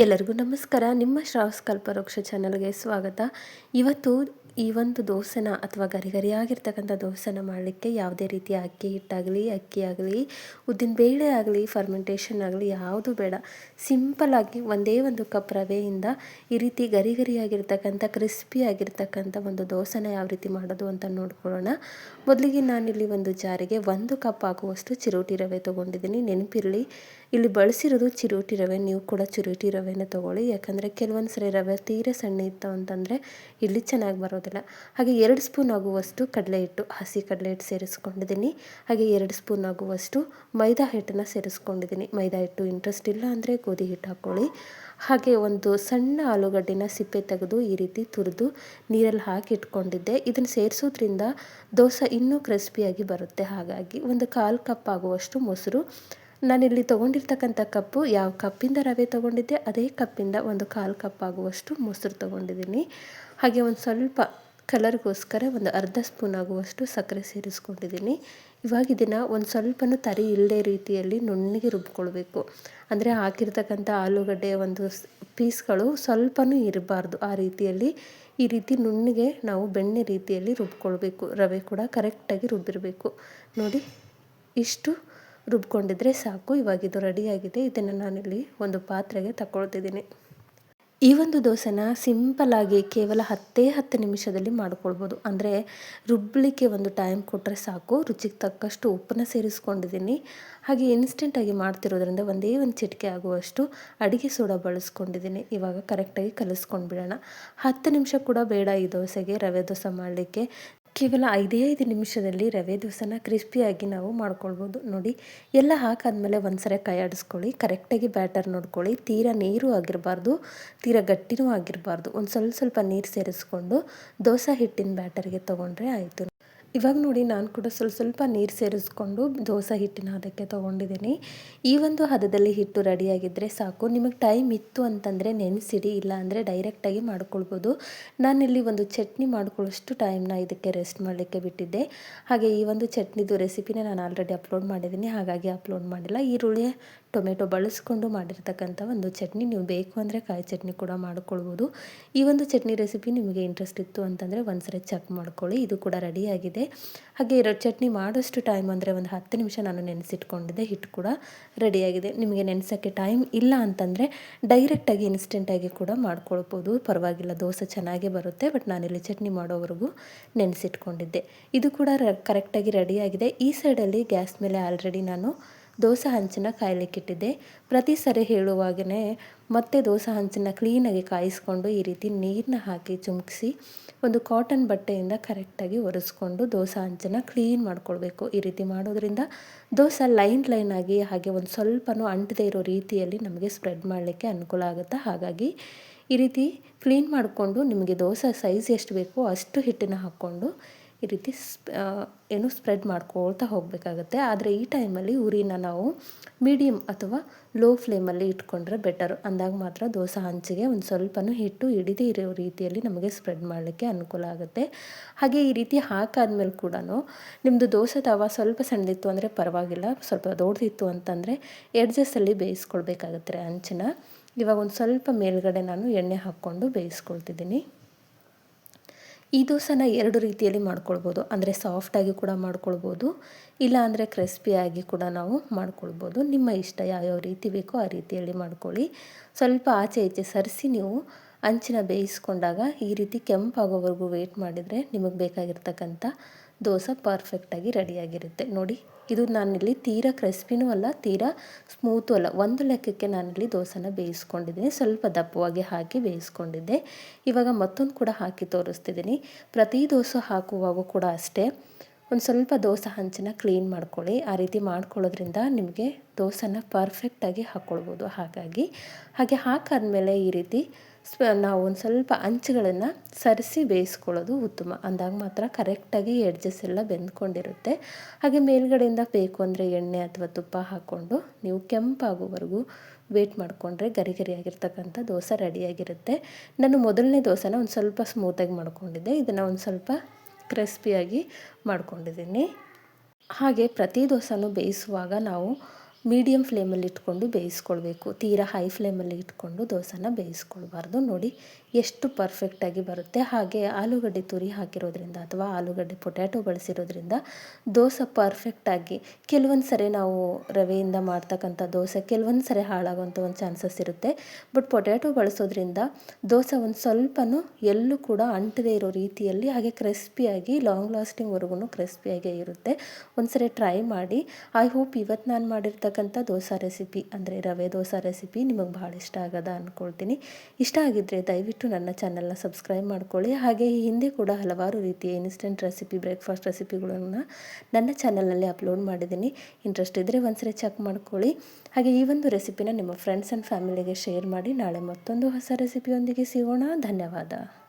ಎಲ್ಲರಿಗೂ ನಮಸ್ಕಾರ. ನಿಮ್ಮ ಶ್ರಾವ್ಸ್ ಕಲ್ಪವೃಕ್ಷ ಚಾನಲ್ಗೆ ಸ್ವಾಗತ. ಇವತ್ತು ಈ ಒಂದು ದೋಸೆನ ಅಥವಾ ಗರಿಗರಿಯಾಗಿರ್ತಕ್ಕಂಥ ದೋಸೆನ ಮಾಡಲಿಕ್ಕೆ ಯಾವುದೇ ರೀತಿಯ ಅಕ್ಕಿ ಹಿಟ್ಟಾಗಲಿ, ಅಕ್ಕಿ ಆಗಲಿ, ಉದ್ದಿನ ಬೇಳೆ ಆಗಲಿ, ಫರ್ಮೆಂಟೇಷನ್ ಆಗಲಿ ಯಾವುದು ಬೇಡ. ಸಿಂಪಲ್ಲಾಗಿ ಒಂದೇ ಒಂದು ಕಪ್ ರವೆಯಿಂದ ಈ ರೀತಿ ಗರಿಗರಿಯಾಗಿರ್ತಕ್ಕಂಥ ಕ್ರಿಸ್ಪಿಯಾಗಿರ್ತಕ್ಕಂಥ ಒಂದು ದೋಸೆನ ಯಾವ ರೀತಿ ಮಾಡೋದು ಅಂತ ನೋಡ್ಕೊಳ್ಳೋಣ. ಮೊದಲಿಗೆ ನಾನಿಲ್ಲಿ ಒಂದು ಜಾರಿಗೆ 1 ಕಪ್ ಆಗುವಷ್ಟು ಚಿರೋಟಿ ರವೆ ತೊಗೊಂಡಿದ್ದೀನಿ. ನೆನಪಿರಲಿ, ಇಲ್ಲಿ ಬಳಸಿರೋದು ಚಿರೋಟಿ ರವೆ. ನೀವು ಕೂಡ ಚಿರೋಟಿ ರವೆನ ತೊಗೊಳ್ಳಿ. ಯಾಕಂದರೆ ಕೆಲವೊಂದು ಸರಿ ರವೆ ತೀರ ಸಣ್ಣ ಇತ್ತು ಅಂತಂದರೆ ಇಲ್ಲಿ ಚೆನ್ನಾಗಿ ಬರೋದಿಲ್ಲ. ಹಾಗೆ 2 ಸ್ಪೂನ್ ಆಗುವಷ್ಟು ಕಡಲೆ ಹಿಟ್ಟು, ಹಸಿ ಕಡಲೆ ಹಿಟ್ಟು ಸೇರಿಸ್ಕೊಂಡಿದ್ದೀನಿ. ಹಾಗೆ 2 ಸ್ಪೂನ್ ಆಗುವಷ್ಟು ಮೈದಾ ಹಿಟ್ಟನ್ನು ಸೇರಿಸ್ಕೊಂಡಿದ್ದೀನಿ. ಮೈದಾ ಹಿಟ್ಟು ಇಂಟ್ರೆಸ್ಟ್ ಇಲ್ಲ ಅಂದರೆ ಗೋಧಿ ಹಿಟ್ಟು ಹಾಕ್ಕೊಳ್ಳಿ. ಹಾಗೆ ಒಂದು ಸಣ್ಣ ಆಲೂಗಡ್ಡೆನ ಸಿಪ್ಪೆ ತೆಗೆದು ಈ ರೀತಿ ತುರಿದು ನೀರಲ್ಲಿ ಹಾಕಿ ಇಟ್ಕೊಂಡಿದ್ದೆ. ಇದನ್ನು ಸೇರಿಸೋದ್ರಿಂದ ದೋಸೆ ಇನ್ನೂ ಕ್ರಿಸ್ಪಿಯಾಗಿ ಬರುತ್ತೆ. ಹಾಗಾಗಿ ಒಂದು 1/4 ಕಪ್ ಆಗುವಷ್ಟು ಮೊಸರು, ನಾನಿಲ್ಲಿ ತೊಗೊಂಡಿರ್ತಕ್ಕಂಥ ಕಪ್ಪು ಯಾವ ಕಪ್ಪಿಂದ ರವೆ ತೊಗೊಂಡಿದ್ದೆ ಅದೇ ಕಪ್ಪಿಂದ ಒಂದು 1/4 ಕಪ್ ಆಗುವಷ್ಟು ಮೊಸರು ತೊಗೊಂಡಿದ್ದೀನಿ. ಹಾಗೆ ಒಂದು ಸ್ವಲ್ಪ ಕಲರ್ಗೋಸ್ಕರ ಒಂದು ಅರ್ಧ ಸ್ಪೂನ್ ಆಗುವಷ್ಟು ಸಕ್ಕರೆ ಸೇರಿಸ್ಕೊಂಡಿದ್ದೀನಿ. ಇವಾಗ ಇದನ್ನು ಒಂದು ಸ್ವಲ್ಪನೂ ತರಿ ಇಲ್ಲದೆ ರೀತಿಯಲ್ಲಿ ನುಣ್ಣಗೆ ರುಬ್ಕೊಳ್ಬೇಕು. ಅಂದರೆ ಹಾಕಿರ್ತಕ್ಕಂಥ ಆಲೂಗಡ್ಡೆ ಒಂದು ಪೀಸ್ಗಳು ಸ್ವಲ್ಪನೂ ಇರಬಾರ್ದು. ಆ ರೀತಿಯಲ್ಲಿ ಈ ರೀತಿ ನುಣ್ಣಗೆ ನಾವು ಬೆಣ್ಣೆ ರೀತಿಯಲ್ಲಿ ರುಬ್ಕೊಳ್ಬೇಕು. ರವೆ ಕೂಡ ಕರೆಕ್ಟಾಗಿ ರುಬ್ಬಿರಬೇಕು. ನೋಡಿ, ಇಷ್ಟು ರುಬ್ಕೊಂಡಿದ್ರೆ ಸಾಕು. ಇವಾಗ ಇದು ರೆಡಿಯಾಗಿದೆ. ಇದನ್ನು ನಾನಿಲ್ಲಿ ಒಂದು ಪಾತ್ರೆಗೆ ತಗೊಳ್ತಿದ್ದೀನಿ. ಈ ಒಂದು ದೋಸೆನ ಸಿಂಪಲ್ಲಾಗಿ ಕೇವಲ 10 ನಿಮಿಷದಲ್ಲಿ ಮಾಡ್ಕೊಳ್ಬೋದು. ಅಂದರೆ ರುಬ್ಬಲಿಕ್ಕೆ ಒಂದು ಟೈಮ್ ಕೊಟ್ಟರೆ ಸಾಕು. ರುಚಿಗೆ ತಕ್ಕಷ್ಟು ಉಪ್ಪನ್ನ ಸೇರಿಸ್ಕೊಂಡಿದ್ದೀನಿ. ಹಾಗೆ ಇನ್ಸ್ಟೆಂಟಾಗಿ ಮಾಡ್ತಿರೋದ್ರಿಂದ ಒಂದೇ ಒಂದು ಚಿಟಿಕೆ ಆಗುವಷ್ಟು ಅಡುಗೆ ಸೋಡಾ ಬಳಸ್ಕೊಂಡಿದ್ದೀನಿ. ಇವಾಗ ಕರೆಕ್ಟಾಗಿ ಕಲಿಸ್ಕೊಂಡು ಬಿಡೋಣ. 10 ನಿಮಿಷ ಕೂಡ ಬೇಡ ಈ ದೋಸೆಗೆ, ರವೆ ದೋಸೆ ಮಾಡಲಿಕ್ಕೆ. ಕೇವಲ 5 ನಿಮಿಷದಲ್ಲಿ ರವೆ ದೋಸೆನ ಕ್ರಿಸ್ಪಿಯಾಗಿ ನಾವು ಮಾಡ್ಕೊಳ್ಬೋದು. ನೋಡಿ, ಎಲ್ಲ ಹಾಕಾದ್ಮೇಲೆ ಒಂದ್ಸರಿ ಕೈ ಆಡಿಸ್ಕೊಳ್ಳಿ. ಕರೆಕ್ಟಾಗಿ ಬ್ಯಾಟರ್ ನೋಡ್ಕೊಳ್ಳಿ. ತೀರಾ ನೀರು ಆಗಿರಬಾರ್ದು, ತೀರಾ ಗಟ್ಟಿನೂ ಆಗಿರಬಾರ್ದು. ಒಂದು ಸ್ವಲ್ಪ ನೀರು ಸೇರಿಸ್ಕೊಂಡು ದೋಸೆ ಹಿಟ್ಟಿನ ಬ್ಯಾಟರ್ಗೆ ತೊಗೊಂಡ್ರೆ ಆಯಿತು. ಇವಾಗ ನೋಡಿ, ನಾನು ಕೂಡ ಸ್ವಲ್ಪ ನೀರು ಸೇರಿಸ್ಕೊಂಡು ದೋಸೆ ಹಿಟ್ಟಿನ ಹದಕ್ಕೆ ತೊಗೊಂಡಿದ್ದೀನಿ. ಈ ಒಂದು ಹದದಲ್ಲಿ ಹಿಟ್ಟು ರೆಡಿಯಾಗಿದ್ದರೆ ಸಾಕು. ನಿಮಗೆ ಟೈಮ್ ಇತ್ತು ಅಂತಂದರೆ ನೆನೆಸಿಡಿ, ಇಲ್ಲ ಅಂದರೆ ಡೈರೆಕ್ಟಾಗಿ ಮಾಡ್ಕೊಳ್ಬೋದು. ನಾನಿಲ್ಲಿ ಒಂದು ಚಟ್ನಿ ಮಾಡ್ಕೊಳ್ಳೋಷ್ಟು ಟೈಮ್ನ ಇದಕ್ಕೆ ರೆಸ್ಟ್ ಮಾಡಲಿಕ್ಕೆ ಬಿಟ್ಟಿದ್ದೆ. ಹಾಗೆ ಈ ಒಂದು ಚಟ್ನಿದು ರೆಸಿಪಿನ ನಾನು ಆಲ್ರೆಡಿ ಅಪ್ಲೋಡ್ ಮಾಡಿದ್ದೀನಿ, ಹಾಗಾಗಿ ಅಪ್ಲೋಡ್ ಮಾಡಿಲ್ಲ. ಈರುಳ್ಳಿ, ಟೊಮೆಟೊ ಬಳಸ್ಕೊಂಡು ಮಾಡಿರ್ತಕ್ಕಂಥ ಒಂದು ಚಟ್ನಿ. ನೀವು ಬೇಕು ಅಂದರೆ ಕಾಯಿ ಚಟ್ನಿ ಕೂಡ ಮಾಡ್ಕೊಳ್ಬೋದು. ಈ ಒಂದು ಚಟ್ನಿ ರೆಸಿಪಿ ನಿಮಗೆ ಇಂಟ್ರೆಸ್ಟ್ ಇತ್ತು ಅಂತಂದರೆ ಒಂದ್ಸರಿ ಚೆಕ್ ಮಾಡ್ಕೊಳ್ಳಿ. ಇದು ಕೂಡ ರೆಡಿಯಾಗಿದೆ. ಹಾಗೆ ಚಟ್ನಿ ಮಾಡೋಷ್ಟು ಟೈಮ್ ಅಂದರೆ ಒಂದು 10 ನಿಮಿಷ ನಾನು ನೆನೆಸಿಟ್ಕೊಂಡಿದ್ದೆ. ಹಿಟ್ಟು ಕೂಡ ರೆಡಿಯಾಗಿದೆ. ನಿಮಗೆ ನೆನೆಸೋಕ್ಕೆ ಟೈಮ್ ಇಲ್ಲ ಅಂತಂದರೆ ಡೈರೆಕ್ಟಾಗಿ ಇನ್ಸ್ಟೆಂಟಾಗಿ ಕೂಡ ಮಾಡ್ಕೊಳ್ಬೋದು, ಪರವಾಗಿಲ್ಲ. ದೋಸೆ ಚೆನ್ನಾಗೇ ಬರುತ್ತೆ. ಬಟ್ ನಾನಿಲ್ಲಿ ಚಟ್ನಿ ಮಾಡೋವರೆಗೂ ನೆನೆಸಿಟ್ಕೊಂಡಿದ್ದೆ. ಇದು ಕೂಡ ಕರೆಕ್ಟಾಗಿ ರೆಡಿಯಾಗಿದೆ. ಈ ಸೈಡಲ್ಲಿ ಗ್ಯಾಸ್ ಮೇಲೆ ಆಲ್ರೆಡಿ ನಾನು ದೋಸೆ ಹಂಚನ್ನು ಕಾಯಲಿಕ್ಕಿಟ್ಟಿದ್ದೆ. ಪ್ರತಿ ಸರಿ ಹೇಳುವಾಗೇ ಮತ್ತೆ ದೋಸೆ ಹಂಚನ್ನು ಕ್ಲೀನಾಗಿ ಕಾಯಿಸ್ಕೊಂಡು ಈ ರೀತಿ ನೀರನ್ನ ಹಾಕಿ ಚಿಮುಕಿಸಿ ಒಂದು ಕಾಟನ್ ಬಟ್ಟೆಯಿಂದ ಕರೆಕ್ಟಾಗಿ ಒರೆಸ್ಕೊಂಡು ದೋಸೆ ಹಂಚನ್ನು ಕ್ಲೀನ್ ಮಾಡ್ಕೊಳ್ಬೇಕು. ಈ ರೀತಿ ಮಾಡೋದ್ರಿಂದ ದೋಸೆ ಲೈನ್ ಆಗಿ ಹಾಗೆ ಒಂದು ಸ್ವಲ್ಪನೂ ಅಂಟದೇ ಇರೋ ರೀತಿಯಲ್ಲಿ ನಮಗೆ ಸ್ಪ್ರೆಡ್ ಮಾಡಲಿಕ್ಕೆ ಅನುಕೂಲ ಆಗುತ್ತೆ. ಹಾಗಾಗಿ ಈ ರೀತಿ ಕ್ಲೀನ್ ಮಾಡಿಕೊಂಡು ನಿಮಗೆ ದೋಸೆ ಸೈಜ್ ಎಷ್ಟು ಬೇಕೋ ಅಷ್ಟು ಹಿಟ್ಟನ್ನು ಹಾಕ್ಕೊಂಡು ಈ ರೀತಿ ಸ್ಪ್ರೆಡ್ ಮಾಡ್ಕೊಳ್ತಾ ಹೋಗಬೇಕಾಗತ್ತೆ. ಆದರೆ ಈ ಟೈಮಲ್ಲಿ ಉರಿನ ನಾವು ಮೀಡಿಯಮ್ ಅಥವಾ ಲೋ ಫ್ಲೇಮಲ್ಲಿ ಇಟ್ಕೊಂಡ್ರೆ ಬೆಟರು. ಅಂದಾಗ ಮಾತ್ರ ದೋಸೆ ಹಂಚಿಗೆ ಒಂದು ಸ್ವಲ್ಪನೂ ಹಿಟ್ಟು ಹಿಡಿದೇ ಇರೋ ರೀತಿಯಲ್ಲಿ ನಮಗೆ ಸ್ಪ್ರೆಡ್ ಮಾಡಲಿಕ್ಕೆ ಅನುಕೂಲ ಆಗುತ್ತೆ. ಹಾಗೆ ಈ ರೀತಿ ಹಾಕಾದ್ಮೇಲೆ ಕೂಡ ನಿಮ್ಮದು ದೋಸೆ ತವ ಸ್ವಲ್ಪ ಸಣ್ಣದಿತ್ತು ಅಂದರೆ ಪರವಾಗಿಲ್ಲ, ಸ್ವಲ್ಪ ದೊಡ್ಡದಿತ್ತು ಅಂತಂದರೆ ಎಡ್ಜಸ್ಸಲ್ಲಿ ಬೇಯಿಸ್ಕೊಳ್ಬೇಕಾಗತ್ತೆ ಹಂಚನ್ನ. ಇವಾಗ ಒಂದು ಸ್ವಲ್ಪ ಮೇಲ್ಗಡೆ ನಾನು ಎಣ್ಣೆ ಹಾಕ್ಕೊಂಡು ಬೇಯಿಸ್ಕೊಳ್ತಿದ್ದೀನಿ. ಈ ದೋಸೆನ 2 ರೀತಿಯಲ್ಲಿ ಮಾಡ್ಕೊಳ್ಬೋದು. ಅಂದರೆ ಸಾಫ್ಟಾಗಿ ಕೂಡ ಮಾಡ್ಕೊಳ್ಬೋದು, ಇಲ್ಲ ಅಂದರೆ ಕ್ರಿಸ್ಪಿಯಾಗಿ ಕೂಡ ನಾವು ಮಾಡ್ಕೊಳ್ಬೋದು. ನಿಮ್ಮ ಇಷ್ಟ, ಯಾವ್ಯಾವ ರೀತಿ ಬೇಕೋ ಆ ರೀತಿಯಲ್ಲಿ ಮಾಡ್ಕೊಳ್ಳಿ. ಸ್ವಲ್ಪ ಆಚೆ ಈಚೆ ಸರಿಸಿ ನೀವು ಹಂಚಿನ ಬೇಯಿಸ್ಕೊಂಡಾಗ ಈ ರೀತಿ ಕೆಂಪಾಗೋವರೆಗೂ ವೆಯ್ಟ್ ಮಾಡಿದರೆ ನಿಮಗೆ ಬೇಕಾಗಿರ್ತಕ್ಕಂಥ ದೋಸೆ ಪರ್ಫೆಕ್ಟಾಗಿ ರೆಡಿಯಾಗಿರುತ್ತೆ. ನೋಡಿ, ಇದು ನಾನಿಲ್ಲಿ ತೀರಾ ಕ್ರಿಸ್ಪಿನೂ ಅಲ್ಲ, ತೀರಾ ಸ್ಮೂತು ಅಲ್ಲ, ಒಂದು ಲೆಕ್ಕಕ್ಕೆ ನಾನಿಲ್ಲಿ ದೋಸೆನ ಬೇಯಿಸ್ಕೊಂಡಿದ್ದೀನಿ. ಸ್ವಲ್ಪ ದಪ್ಪವಾಗಿ ಹಾಕಿ ಬೇಯಿಸ್ಕೊಂಡಿದ್ದೆ. ಇವಾಗ ಮತ್ತೊಂದು ಕೂಡ ಹಾಕಿ ತೋರಿಸ್ತಿದ್ದೀನಿ. ಪ್ರತಿ ದೋಸೆ ಹಾಕುವಾಗೂ ಕೂಡ ಅಷ್ಟೇ ಒಂದು ಸ್ವಲ್ಪ ದೋಸೆ ಹಂಚನ್ನು ಕ್ಲೀನ್ ಮಾಡ್ಕೊಳ್ಳಿ. ಆ ರೀತಿ ಮಾಡ್ಕೊಳ್ಳೋದ್ರಿಂದ ನಿಮಗೆ ದೋಸೆನ ಪರ್ಫೆಕ್ಟಾಗಿ ಹಾಕ್ಕೊಳ್ಬೋದು. ಹಾಗೆ ಹಾಕಾದ್ಮೇಲೆ ಈ ರೀತಿ ನಾವು ಒಂದು ಸ್ವಲ್ಪ ಅಂಚುಗಳನ್ನು ಸರಿಸಿ ಬೇಯಿಸ್ಕೊಳ್ಳೋದು ಉತ್ತಮ. ಅಂದಾಗ ಮಾತ್ರ ಕರೆಕ್ಟಾಗಿ ಎಡ್ಜಸ್ ಎಲ್ಲ ಬೆಂದ್ಕೊಂಡಿರುತ್ತೆ. ಹಾಗೆ ಮೇಲ್ಗಡೆಯಿಂದ ಬೇಕು ಅಂದರೆ ಎಣ್ಣೆ ಅಥವಾ ತುಪ್ಪ ಹಾಕ್ಕೊಂಡು ನೀವು ಕೆಂಪಾಗೋವರೆಗೂ ವೇಟ್ ಮಾಡಿಕೊಂಡ್ರೆ ಗರಿಗರಿಯಾಗಿರ್ತಕ್ಕಂಥ ದೋಸೆ ರೆಡಿಯಾಗಿರುತ್ತೆ. ನಾನು ಮೊದಲನೇ ದೋಸೆನ ಒಂದು ಸ್ವಲ್ಪ ಸ್ಮೂತಾಗಿ ಮಾಡ್ಕೊಂಡಿದ್ದೆ. ಇದನ್ನು ಒಂದು ಸ್ವಲ್ಪ ಕ್ರಿಸ್ಪಿಯಾಗಿ ಮಾಡ್ಕೊಂಡಿದ್ದೀನಿ. ಹಾಗೆ ಪ್ರತಿ ದೋಸೆನೂ ಬೇಯಿಸುವಾಗ ನಾವು ಮೀಡಿಯಮ್ ಫ್ಲೇಮಲ್ಲಿ ಇಟ್ಕೊಂಡು ಬೇಯಿಸ್ಕೊಳ್ಬೇಕು. ತೀರಾ ಹೈ ಫ್ಲೇಮಲ್ಲಿ ಇಟ್ಕೊಂಡು ದೋಸೆನ ಬೇಯಿಸ್ಕೊಳ್ಬಾರ್ದು. ನೋಡಿ ಎಷ್ಟು ಪರ್ಫೆಕ್ಟಾಗಿ ಬರುತ್ತೆ. ಹಾಗೆ ಆಲೂಗಡ್ಡೆ ತುರಿ ಹಾಕಿರೋದ್ರಿಂದ ಅಥವಾ ಆಲೂಗಡ್ಡೆ ಪೊಟ್ಯಾಟೊ ಬಳಸಿರೋದ್ರಿಂದ ದೋಸೆ ಪರ್ಫೆಕ್ಟಾಗಿ, ಕೆಲವೊಂದು ಸರಿ ನಾವು ರವೆಯಿಂದ ಮಾಡ್ತಕ್ಕಂಥ ದೋಸೆ ಕೆಲವೊಂದು ಸರಿ ಹಾಳಾಗುವಂಥ ಒಂದು ಚಾನ್ಸಸ್ ಇರುತ್ತೆ. ಬಟ್ ಪೊಟ್ಯಾಟೊ ಬಳಸೋದ್ರಿಂದ ದೋಸೆ ಒಂದು ಸ್ವಲ್ಪನೂ ಎಲ್ಲೂ ಕೂಡ ಅಂಟದೇ ಇರೋ ರೀತಿಯಲ್ಲಿ, ಹಾಗೆ ಕ್ರಿಸ್ಪಿಯಾಗಿ ಲಾಂಗ್ ಲಾಸ್ಟಿಂಗ್ವರೆಗೂ ಕ್ರಿಸ್ಪಿಯಾಗೇ ಇರುತ್ತೆ. ಒಂದ್ಸರಿ ಟ್ರೈ ಮಾಡಿ. ಐ ಹೋಪ್ ಇವತ್ತು ನಾನು ಮಾಡಿರ್ತಕ್ಕಂಥ ದೋಸೆ ರೆಸಿಪಿ ಅಂದರೆ ರವೆ ದೋಸೆ ರೆಸಿಪಿ ನಿಮಗೆ ಭಾಳ ಇಷ್ಟ ಆಗದ ಅಂದ್ಕೊಳ್ತೀನಿ. ಇಷ್ಟ ಆಗಿದ್ದರೆ ದಯವಿಟ್ಟು ನನ್ನ ಚಾನಲ್ನ ಸಬ್ಸ್ಕ್ರೈಬ್ ಮಾಡ್ಕೊಳ್ಳಿ. ಹಾಗೆ ಈ ಹಿಂದೆ ಕೂಡ ಹಲವಾರು ರೀತಿಯ ಇನ್ಸ್ಟೆಂಟ್ ರೆಸಿಪಿ, ಬ್ರೇಕ್ಫಾಸ್ಟ್ ರೆಸಿಪಿಗಳನ್ನು ನನ್ನ ಚಾನಲ್ನಲ್ಲಿ ಅಪ್ಲೋಡ್ ಮಾಡಿದ್ದೀನಿ. ಇಂಟ್ರೆಸ್ಟ್ ಇದ್ದರೆ ಒಂದ್ಸರಿ ಚೆಕ್ ಮಾಡ್ಕೊಳ್ಳಿ. ಹಾಗೆ ಈ ಒಂದು ರೆಸಿಪಿನ ನಿಮ್ಮ ಫ್ರೆಂಡ್ಸ್ ಆ್ಯಂಡ್ ಫ್ಯಾಮಿಲಿಗೆ ಶೇರ್ ಮಾಡಿ. ನಾಳೆ ಮತ್ತೊಂದು ಹೊಸ ರೆಸಿಪಿಯೊಂದಿಗೆ ಸಿಗೋಣ. ಧನ್ಯವಾದ.